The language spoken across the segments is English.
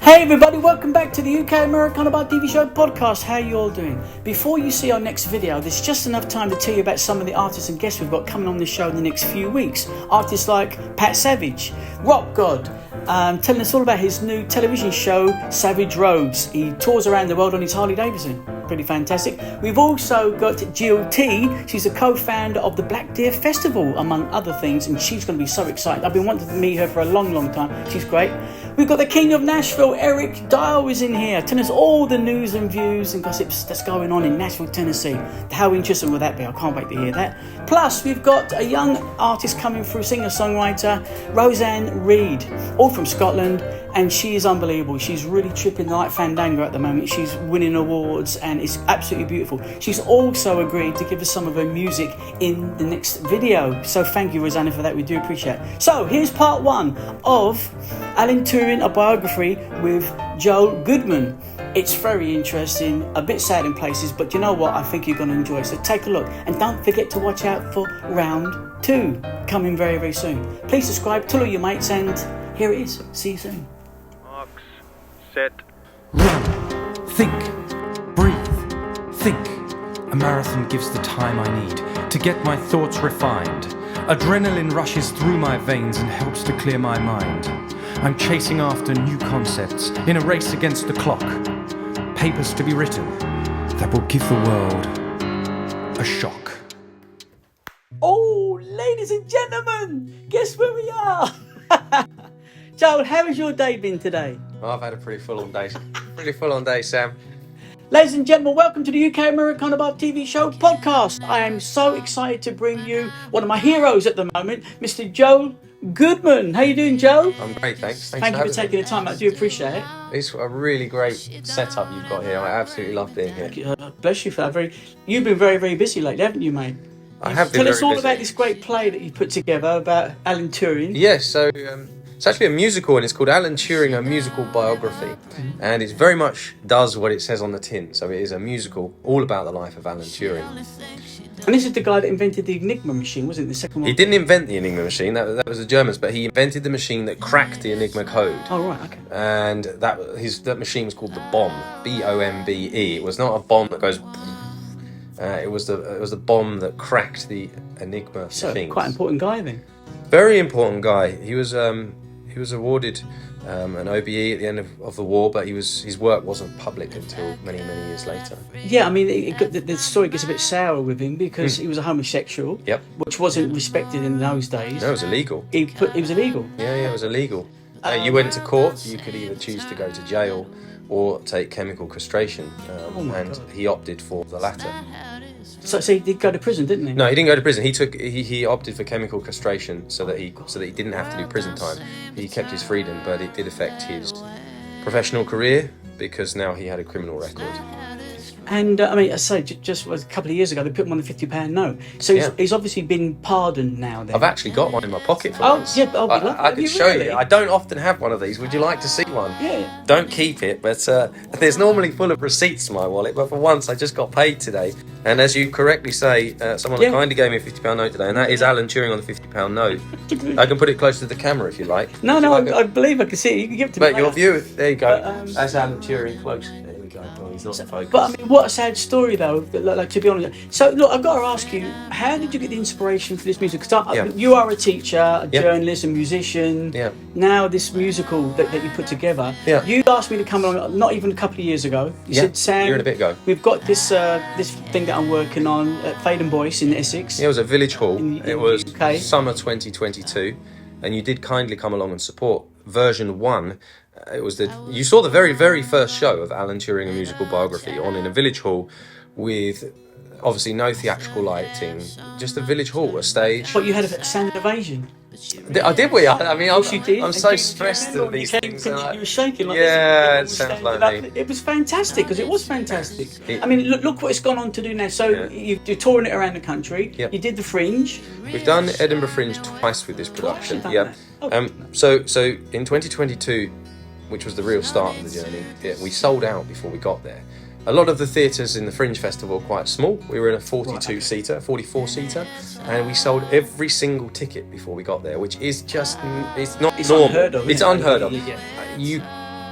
Hey everybody, welcome back to the UK Americana TV show podcast. How are you all doing? Before you see our next video, there's just enough time to tell you about some of the artists and guests we've got coming on the show in the next few weeks. Artists like Pat Savage, Rock God, telling us all about his new television show, Savage Roads. He tours around the world on his Harley Davidson. Pretty fantastic. We've also got Jill T. She's a co-founder of the Black Deer Festival, among other things, and she's going to be so excited. I've been wanting to meet her for a long time. She's great. We've got the King of Nashville, Eric Dial, is in here, telling us all the news and views and gossips that's going on in Nashville, Tennessee. How interesting will that be? I can't wait to hear that. Plus, we've got a young artist coming through, singer-songwriter, Roseanne Reid, all from Scotland, and she is unbelievable. She's really tripping like Fandango at the moment. She's winning awards, and it's absolutely beautiful. She's also agreed to give us some of her music in the next video. So thank you, Rosanna, for that. We do appreciate it. So here's part one of Alan Turing, a biography with Joel Goodman. It's very interesting, a bit sad in places, but you know what? I think you're going to enjoy it. So take a look, and don't forget to watch out for round 2 coming very soon. Please subscribe, tell all your mates, and here it is. See you soon. Marks, set. Run, think, breathe, think. A marathon gives the time I need to get my thoughts refined. Adrenaline rushes through my veins and helps to clear my mind. I'm chasing after new concepts in a race against the clock. Papers to be written that will give the world a shock. Oh, ladies and gentlemen, guess where we are? Joel, how has your day been today? Well, I've had a pretty full-on day, Sam. Ladies and gentlemen, welcome to the UK Americana TV show podcast. I am so excited to bring you one of my heroes at the moment, Mr. Joel Goodman. How you doing, Joe? I'm great, thanks. Thank you for taking the time. I do appreciate it. It's a really great setup you've got here. I absolutely love being here. Bless you for that. You've been very busy lately, haven't you, mate? I have been. Tell us all busy. about this great play that you put together about Alan Turing. Yes, so it's actually a musical, and it's called Alan Turing, a Musical Biography, and it very much does what it says on the tin. So it is a musical all about the life of Alan Turing. And this is the guy that invented the Enigma machine, wasn't it? The second one? He didn't invent the Enigma machine, that was the Germans, but he invented the machine that cracked the Enigma code. Oh, right, okay. And that machine was called the bombe, B-O-M-B-E. It was not a bomb that goes... it was the bomb that cracked the Enigma machine. Quite an important guy then. Very important guy. He was awarded an OBE at the end of the war, but his work wasn't public until many years later. Yeah, I mean, the story gets a bit sour with him because he was a homosexual. Yep. Which wasn't respected in those days. No, it was illegal. It was illegal. Yeah, it was illegal. You went to court. You could either choose to go to jail or take chemical castration, and he opted for the latter. So he did go to prison, didn't he? No, he didn't go to prison. He opted for chemical castration so that he didn't have to do prison time. He kept his freedom, but it did affect his professional career because now he had a criminal record. And I mean, I say just a couple of years ago they put him on the £50 note. So he's obviously been pardoned now. Then I've actually got one in my pocket for once. Yeah, I'll be lovely. I could show you. I don't often have one of these. Would you like to see one? Yeah. Don't keep it, but there's normally full of receipts in my wallet. But for once, I just got paid today. And as you correctly say, someone kindly gave me a £50 note today, and that is Alan Turing on the £50 note. I can put it close to the camera if you like. No, I believe I can see it. You can give it to me. But your view, there you go. That's Alan Turing close. There we go. Oh, he's not focused. But I mean, what a sad story though. Like to be honest. So look, I've got to ask you, how did you get the inspiration for this music? Because you are a teacher, a journalist, a musician. Yeah. Now this musical that you put together. Yeah. You asked me to come along not even a couple of years ago. You said, Sam, year and a bit ago. We've got this thing that I'm working on at Faden Boyce in Essex. Yeah, it was a village hall. It was UK. Summer 2022, and you did kindly come along and support version 1. You saw the very first show of Alan Turing, a musical biography, on in a village hall with obviously no theatrical lighting, just a village hall, a stage. But you had a standard ovation. Did we? I mean, I'm so stressed at these things. You were shaking like yeah, this. It sounds like me. It was fantastic, because it was fantastic. I mean, look what it's gone on to do now. So you're touring it around the country. Yep. You did the Fringe. We've done Edinburgh Fringe twice with this production. So in 2022, which was the real start of the journey, we sold out before we got there. A lot of the theatres in the Fringe Festival are quite small. We were in a 42-seater, 44-seater, and we sold every single ticket before we got there, which is just, it's not normal. Unheard of, it's unheard of. You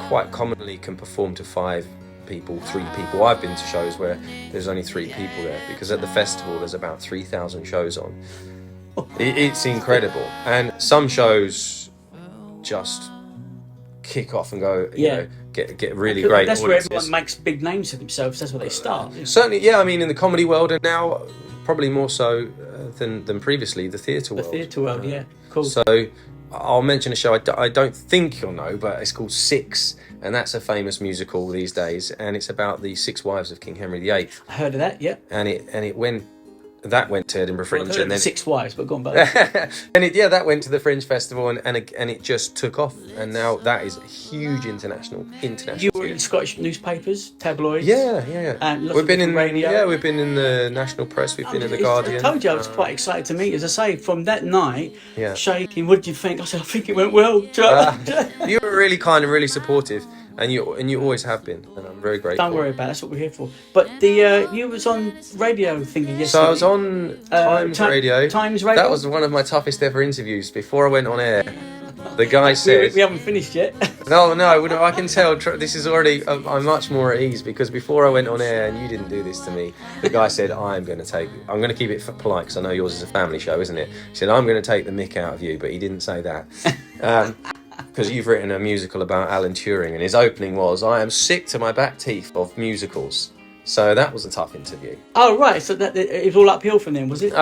quite commonly can perform to 5 people, 3 people. I've been to shows where there's only 3 people there, because at the festival there's about 3,000 shows on. It's incredible. And some shows just kick off and go, you know, get really great That's audiences. where everyone makes big names for themselves. That's where they start. Certainly, yeah. I mean, in the comedy world, and now probably more so than previously, the theatre world. The theatre world, yeah. Cool. So I'll mention a show I don't think you'll know, but it's called Six, and that's a famous musical these days, and it's about the 6 wives of King Henry VIII. I heard of that, yeah. And it went to Edinburgh Fringe, Well, and then 6 wives, but go on, and that went to the Fringe Festival, and it just took off, and now that is a huge international. You were in Scottish newspapers, tabloids. Yeah. And We've been in radio. Yeah, we've been in the national press. We've been in the Guardian. I told you I was quite excited to meet. As I say, from that night, Yeah. shaking. What did you think? I said, I think it went well. You were really kind and really supportive, and you always have been, and I'm very grateful. Don't worry about it. That's what we're here for. But you was on radio thingy yesterday. So I was on Times Radio. Times Radio. That was one of my toughest ever interviews. Before I went on air, the guy said, we haven't finished yet. No, I can tell. This is already. I'm much more at ease, because before I went on air, and you didn't do this to me, the guy said, I'm going to keep it polite, because I know yours is a family show, isn't it? He said, I'm going to take the mick out of you, but he didn't say that. Because you've written a musical about Alan Turing, and his opening was, I am sick to my back teeth of musicals. So that was a tough interview. Oh, right. So it was all uphill from then, was it?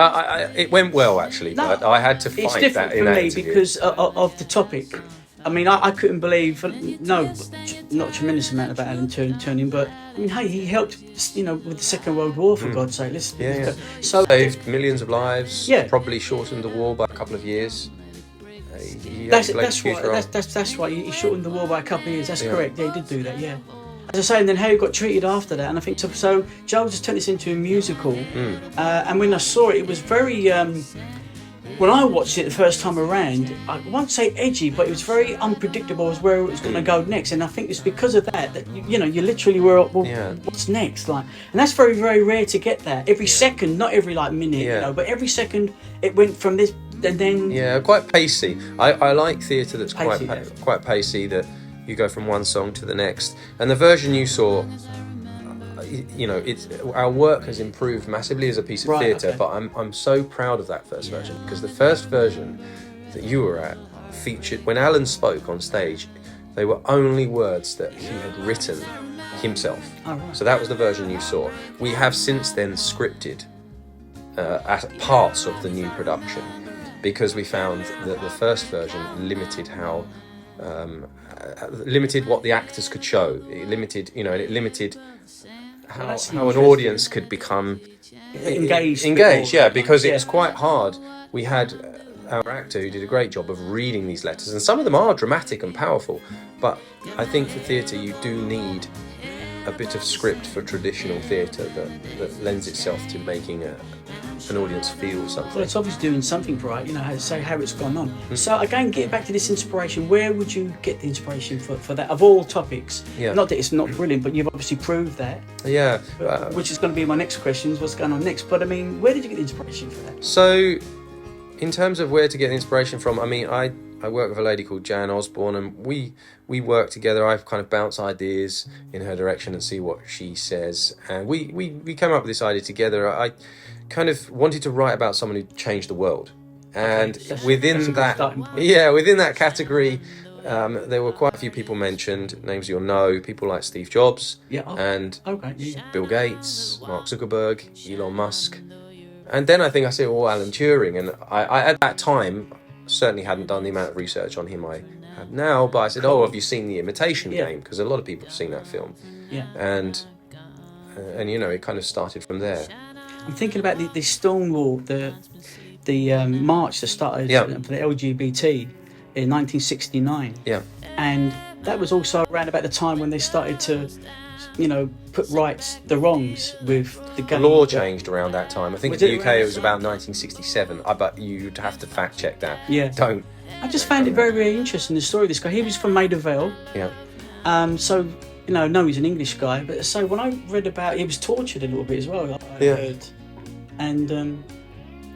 It went well, actually, No, but I had to it's fight different that in for that me interview. because of the topic. I mean, I couldn't believe, not a tremendous amount about Alan Turing, but I mean, hey, he helped, with the Second World War, for God's sake. Let's go. So saved millions of lives. Yeah. Probably shortened the war by a couple of years. That's right. He shortened the war by a couple of years. That's correct. Yeah, he did do that. Yeah. As I say, and then how he got treated after that, and I think so. Joel just turned this into a musical, and when I saw it, it was very. When I watched it the first time around, I won't say edgy, but it was very unpredictable as where it was going to go next. And I think it's because of that you literally were, what's next? And that's very, very rare to get that. Every second, not every minute, but every second it went from this and then. Yeah, quite pacey. I like theatre that's Pacey, quite pacey, that you go from one song to the next. And the version you saw, our work has improved massively as a piece of theatre, okay. but I'm so proud of that first version, because the first version that you were at featured, when Alan spoke on stage, they were only words that he had written himself. Oh, right. So that was the version you saw. We have since then scripted parts of the new production, because we found that the first version limited what the actors could show. It limited how an audience could become engaged. Because it was quite hard. We had our actor who did a great job of reading these letters, and some of them are dramatic and powerful, but I think for theatre you do need a bit of script for traditional theatre that lends itself to making an audience feel something. Well, it's obviously doing something right, how to say how it's gone on. So again, getting back to this inspiration, where would you get the inspiration for that, of all topics? Yeah. Not that it's not brilliant, but you've obviously proved that. Yeah. Which is going to be my next question, is what's going on next. But I mean, where did you get the inspiration for that? So, in terms of where to get the inspiration from, I mean, I work with a lady called Jan Osborne, and we work together. I kind of bounce ideas in her direction and see what she says. And we came up with this idea together. I kind of wanted to write about someone who changed the world. And within that category, there were quite a few people mentioned, names you'll know, people like Steve Jobs, and Bill Gates, Mark Zuckerberg, Elon Musk. And then I think I said, Alan Turing. And I at that time certainly hadn't done the amount of research on him I have now, but I said, have you seen The Imitation Game? Because a lot of people have seen that film. Yeah. And it kind of started from there. I'm thinking about the Stonewall, the march that started for the LGBT in 1969. Yeah. And that was also around about the time when they started to, put the wrongs with the gay. The law changed around that time. I think in the UK it was about 1967. But you'd have to fact check that. Yeah. Don't. I just found it very, very interesting, the story of this guy. He was from Maida Vale. Yeah. So, no, he's an English guy. But so when I read about, he was tortured a little bit as well. I heard. And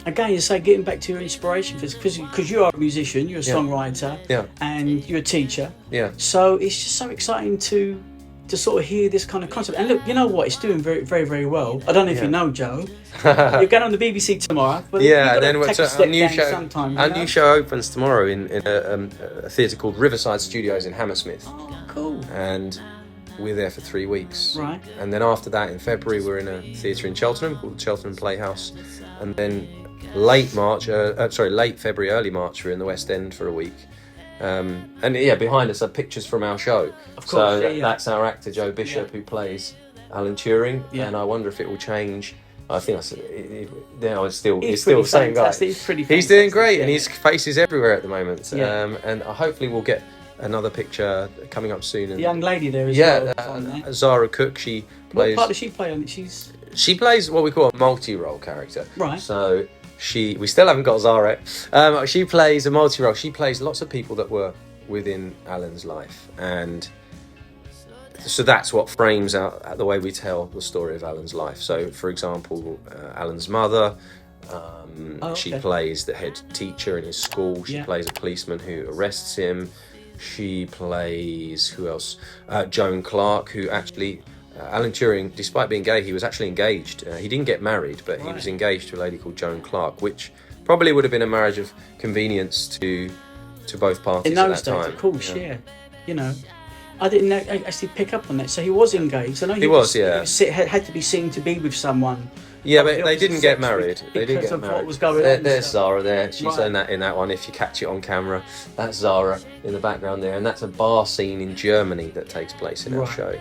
again, you say getting back to your inspiration, because you are a musician, you're a songwriter, and you're a teacher. Yeah. So it's just so exciting to sort of hear this kind of concept. And look, you know what? It's doing very, very, very well. I don't know if you know, Joe. You're going on the BBC tomorrow. But and then our new show opens tomorrow in a theatre called Riverside Studios in Hammersmith. Oh, cool. And we're there for 3 weeks. Right. And then after that, in February, we're in a theatre in Cheltenham called the Cheltenham Playhouse. And then late February, early March, we're in the West End for a week. And behind us are pictures from our show. Of course, that's our actor Joe Bishop who plays Alan Turing, and I wonder if it will change. I think it's still the same guy. He's doing great, and his face is everywhere at the moment. And hopefully we'll get another picture coming up soon. And the young lady there as well. Zara Cook. She plays. What part does she play on it? She plays what we call a multi-role character. Right. So we still haven't got Zara. She plays a multi-role. She plays lots of people that were within Alan's life, and so that's what frames out the way we tell the story of Alan's life. So, for example, Alan's mother, she plays the head teacher in his school. She plays a policeman who arrests him. She plays, who else? Joan Clark, who actually... Alan Turing, despite being gay, he was actually engaged. He didn't get married, but he was engaged to a lady called Joan Clark, which probably would have been a marriage of convenience to both parties in those days, of course, You know, I didn't actually pick up on that. So he was engaged. I know he was had to be seen to be with someone. Yeah, but they didn't get married. They didn't get married. What was going on? There's Zara there. She's in that one. If you catch it on camera, that's Zara in the background there, and that's a bar scene in Germany that takes place in our show.